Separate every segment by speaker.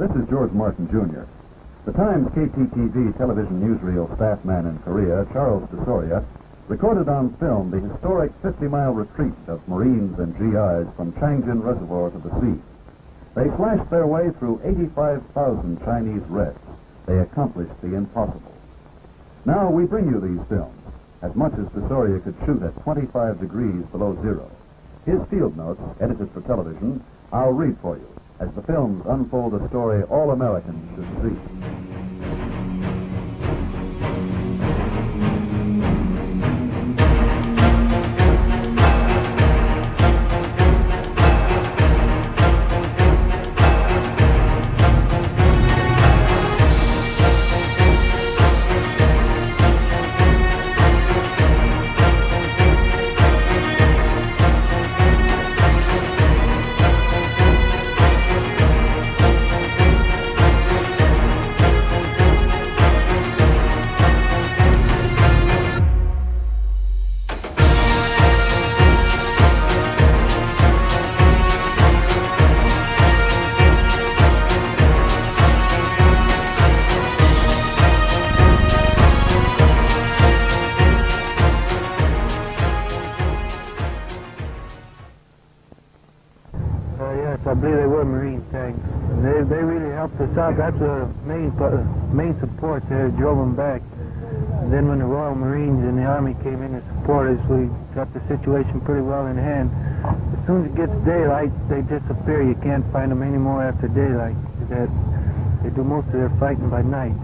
Speaker 1: This is George Martin, Jr. The Times KTTV television newsreel staff man in Korea, Charles DeSoria, recorded on film the historic 50-mile retreat of Marines and GIs from Changjin Reservoir to the sea. They flashed their way through 85,000 Chinese Reds. They accomplished the impossible. Now we bring you these films, as much as DeSoria could shoot at 25 degrees below zero. His field notes, edited for television, I'll read for you, as the films unfold a story all Americans should see.
Speaker 2: I believe they were Marine tanks. And they really helped us out. That's the main support there, drove them back. And then when the Royal Marines and the Army came in to support us, we got the situation pretty well in hand. As soon as it gets daylight, they disappear. You can't find them anymore after daylight. They do most of their fighting by night.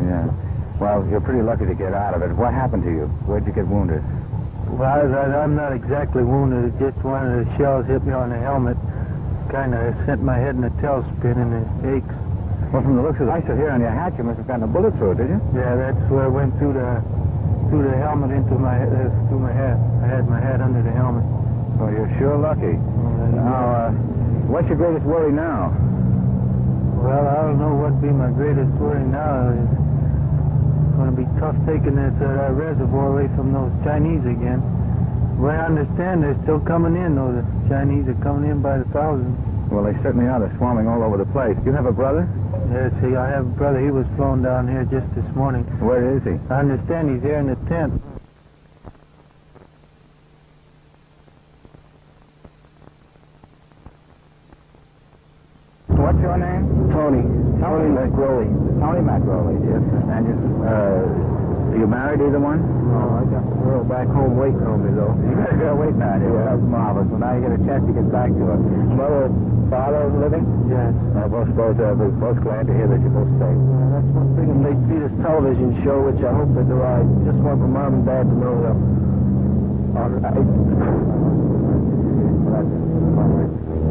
Speaker 3: Yeah. Well, you're pretty lucky to get out of it. What happened to you? Where'd you get wounded?
Speaker 2: Well, I'm not exactly wounded. Just one of the shells hit me on the helmet. Kind of sent my head in a tailspin and it aches.
Speaker 3: Well, from the looks of the ice here on your hat, you must have gotten a bullet through it, did you?
Speaker 2: Yeah, that's where it went through the helmet into my through my hat. I had my hat under the helmet.
Speaker 3: Well, you're sure lucky. Now, what's your greatest worry now?
Speaker 2: Well, I don't know what'd be my greatest worry now. It's going to be tough taking this reservoir away from those Chinese again. The way I understand, they're still coming in, though. The Chinese are coming in by the thousands.
Speaker 3: Well, they certainly are. They're swarming all over the place. Do you have a brother?
Speaker 2: Yes, see, I have a brother. He was flown down here just this morning.
Speaker 3: Where is he?
Speaker 2: I understand he's here in the tent.
Speaker 3: What's your name?
Speaker 2: Tony.
Speaker 3: Tony Macchiarole. Tony Macchiarole, yes. And are you married, either one?
Speaker 2: No, I got the girl back home waiting on me, though.
Speaker 3: You got a girl waiting on you.
Speaker 2: Yeah.
Speaker 3: That's marvelous. Well, now you get a chance to get back to her. Mother, father living?
Speaker 2: Yes.
Speaker 3: I suppose we're both glad to hear that you're both safe.
Speaker 2: That's one thing. If they see this television show, which I hope they do, I just want my mom and dad to know that.
Speaker 3: All right.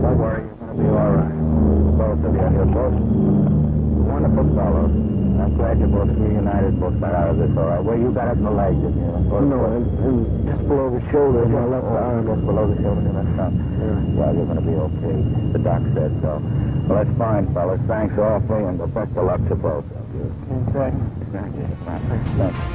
Speaker 3: Don't worry. You're going to be all right. Both of you. You're both wonderful fellows. I'm glad you're both reunited, both got out of this all right. Well, you got it in the leg, didn't you?
Speaker 2: No, and just below the shoulder, my left arm.
Speaker 3: Just below the shoulder, that's not. Well, you're going to be okay. The doc said so. Well, that's fine, fellas. Thanks awfully, and the best of luck to both of you.
Speaker 2: Thank you.
Speaker 3: Thank you. Thank you.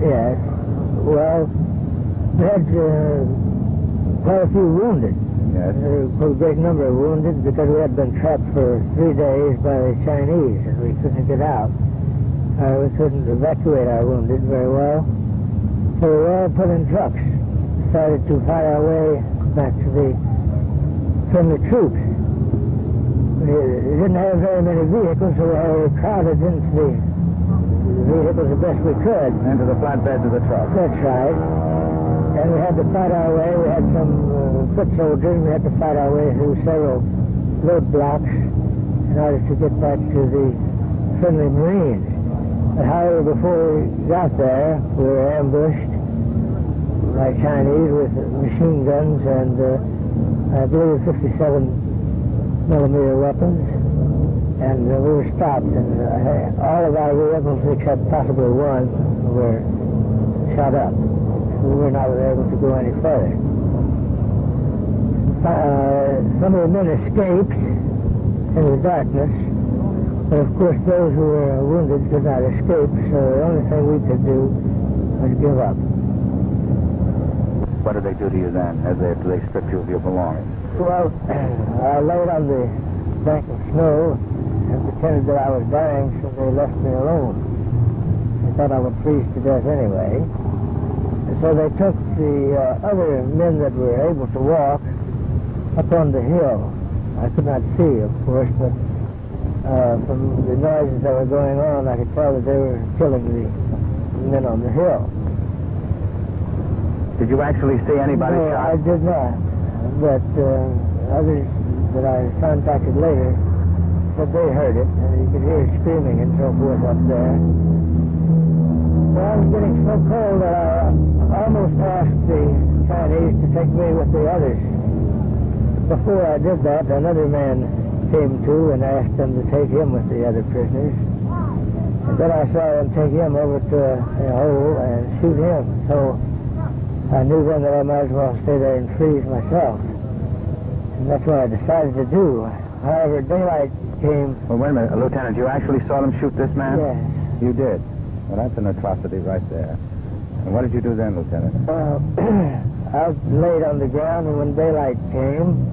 Speaker 4: Yes. Well, we had quite a few wounded.
Speaker 3: Yes.
Speaker 4: A great number of wounded because we had been trapped for 3 days by the Chinese and we couldn't get out. We couldn't evacuate our wounded very well. So we were all put in trucks. Decided to fight our way back to from the troops. didn't have very many vehicles, so we crowded into the vehicles the best we could.
Speaker 3: Into the flatbeds of the truck.
Speaker 4: That's right. And we had to fight our way. We had some foot soldiers, and we had to fight our way through several roadblocks in order to get back to the friendly Marines. But however, before we got there, we were ambushed by Chinese with machine guns and I believe 57-millimeter weapons. And we were stopped, and all of our vehicles, except possibly one, were shot up. We were not able to go any further. Some of the men escaped in the darkness, but of course those who were wounded could not escape, so the only thing we could do was give up.
Speaker 3: What did they do to you then, as they stripped you of your belongings?
Speaker 4: Well, I laid on the bank of snow and pretended that I was dying, so they left me alone. They thought I would freeze to death anyway. And so they took the other men that were able to walk up on the hill. I could not see, of course, but from the noises that were going on, I could tell that they were killing the men on the hill.
Speaker 3: Did you actually see anybody
Speaker 4: No,
Speaker 3: shot?
Speaker 4: I did not. But others that I contacted later said they heard it, and you could hear screaming and so forth up there. Well, I was getting so cold that I almost asked the Chinese to take me with the others. Before I did that, another man came to and asked them to take him with the other prisoners. And then I saw them take him over to a hole and shoot him. So I knew then that I might as well stay there and freeze myself. And that's what I decided to do. However, daylight came.
Speaker 3: Well, wait a minute, Lieutenant, you actually saw them shoot this man?
Speaker 4: Yes.
Speaker 3: You did? Well, that's an atrocity right there. And what did you do then, Lieutenant?
Speaker 4: I laid on the ground, and when daylight came,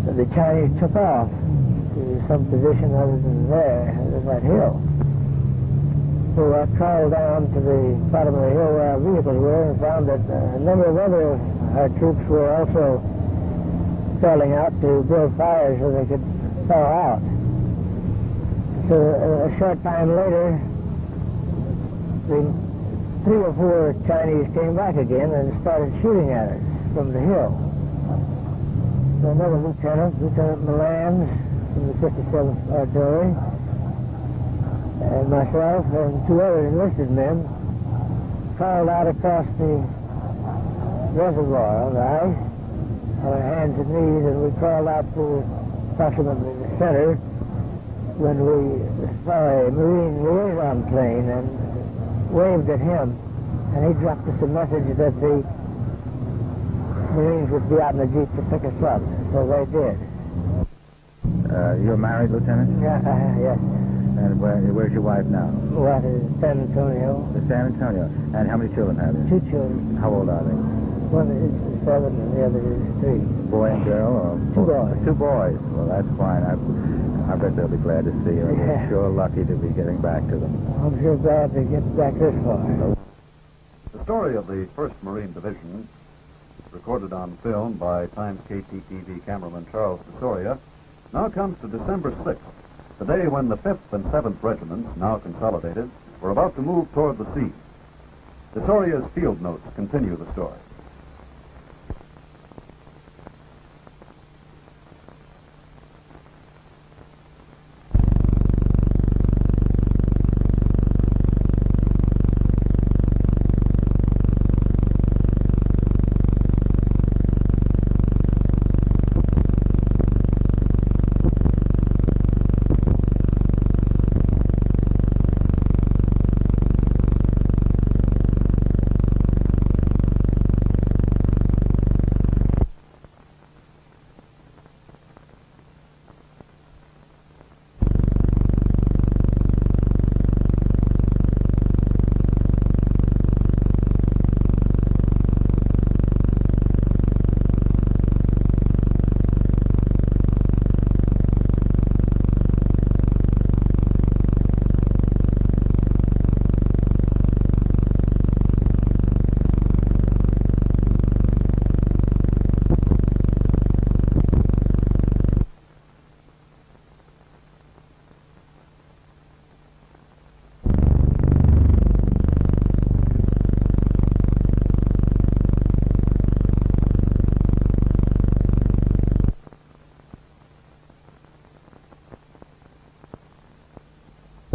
Speaker 4: the Chinese took off to some position other than there, that hill. So I crawled down to the bottom of the hill where our vehicles were and found that a number of other our troops were also crawling out to build fires so they could thaw out. So a short time later, the 3 or 4 Chinese came back again and started shooting at us from the hill. So another Lieutenant Milans from the 57th Artillery, and myself and 2 other enlisted men crawled out across the reservoir on the ice on our hands and knees, and we crawled out to approximately the center when we saw a Marine liaison plane and waved at him, and he dropped us a message that the Marines would be out in the Jeep to pick us up. So they did.
Speaker 3: You're married, Lieutenant?
Speaker 4: Yeah, yes.
Speaker 3: And where's your wife now?
Speaker 4: What is San Antonio?
Speaker 3: San Antonio. And how many children have you?
Speaker 4: 2 children.
Speaker 3: How old are they?
Speaker 4: One is 7 and the other is 3.
Speaker 3: Boy and girl? Or
Speaker 4: 2 boys.
Speaker 3: 2 boys. Well, that's fine. I bet they'll be glad to see you.
Speaker 4: Yeah.
Speaker 3: We're sure lucky to be getting back to them.
Speaker 4: I'm sure glad to get back this far.
Speaker 1: The story of the 1st Marine Division, recorded on film by Times KTTV cameraman Charles DeSoria, now comes to December 6th, the day when the 5th and 7th regiments, now consolidated, were about to move toward the sea. DeSoria's field notes continue the story.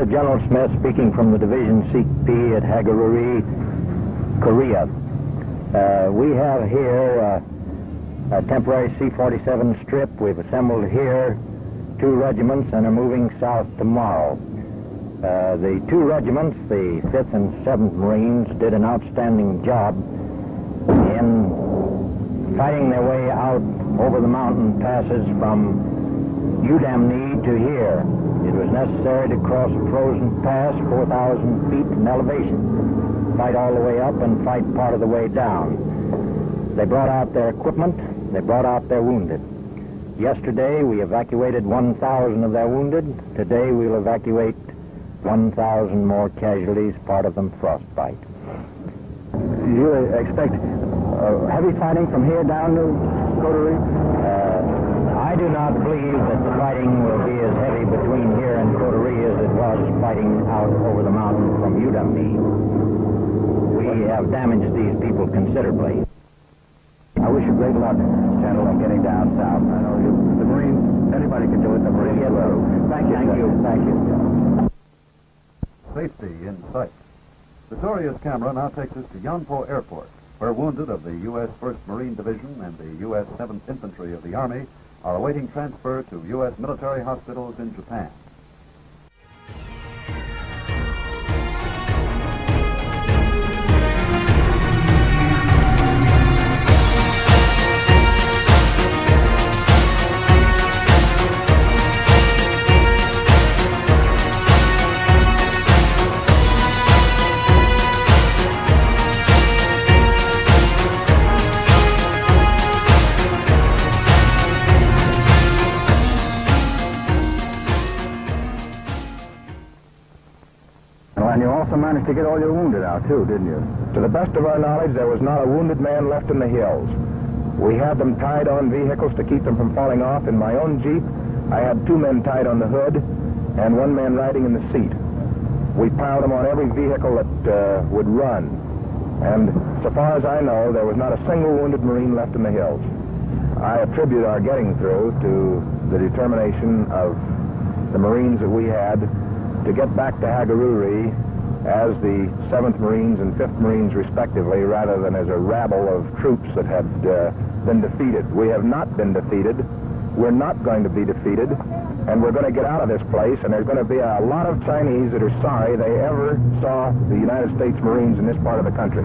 Speaker 3: General Smith speaking from the Division CP at Hagaruri, Korea. We have here a temporary C-47 strip. We've assembled here 2 regiments and are moving south tomorrow. The 2 regiments, the 5th and 7th Marines, did an outstanding job in fighting their way out over the mountain passes from Udamni to here. It was necessary to cross a frozen pass 4,000 feet in elevation, fight all the way up and fight part of the way down. They brought out their equipment, they brought out their wounded. Yesterday we evacuated 1,000 of their wounded. Today we'll evacuate 1,000 more casualties, part of them frostbite.
Speaker 5: You expect heavy fighting from here down to Coterie?
Speaker 3: I do not believe that the fighting will be as heavy between here and Coterie as it was fighting out over the mountain from Udamni. We have damaged these people considerably.
Speaker 5: I wish you great luck, General, in getting down south. I know the Marines, anybody can do it. The Marines will. Thank you. Thank you.
Speaker 1: Safety in sight. Desoria's camera now takes us to Yonpo Airport, where wounded of the U.S. 1st Marine Division and the U.S. 7th Infantry of the Army are awaiting transfer to U.S. military hospitals in Japan.
Speaker 5: And you also managed to get all your wounded out, too, didn't you?
Speaker 6: To the best of our knowledge, there was not a wounded man left in the hills. We had them tied on vehicles to keep them from falling off. In my own Jeep, I had 2 men tied on the hood and 1 man riding in the seat. We piled them on every vehicle that would run. And so far as I know, there was not a single wounded Marine left in the hills. I attribute our getting through to the determination of the Marines that we had to get back to Hagaruri as the 7th Marines and 5th Marines respectively, rather than as a rabble of troops that had been defeated. We have not been defeated. We're not going to be defeated, and we're going to get out of this place, and there's going to be a lot of Chinese that are sorry they ever saw the United States Marines in this part of the country.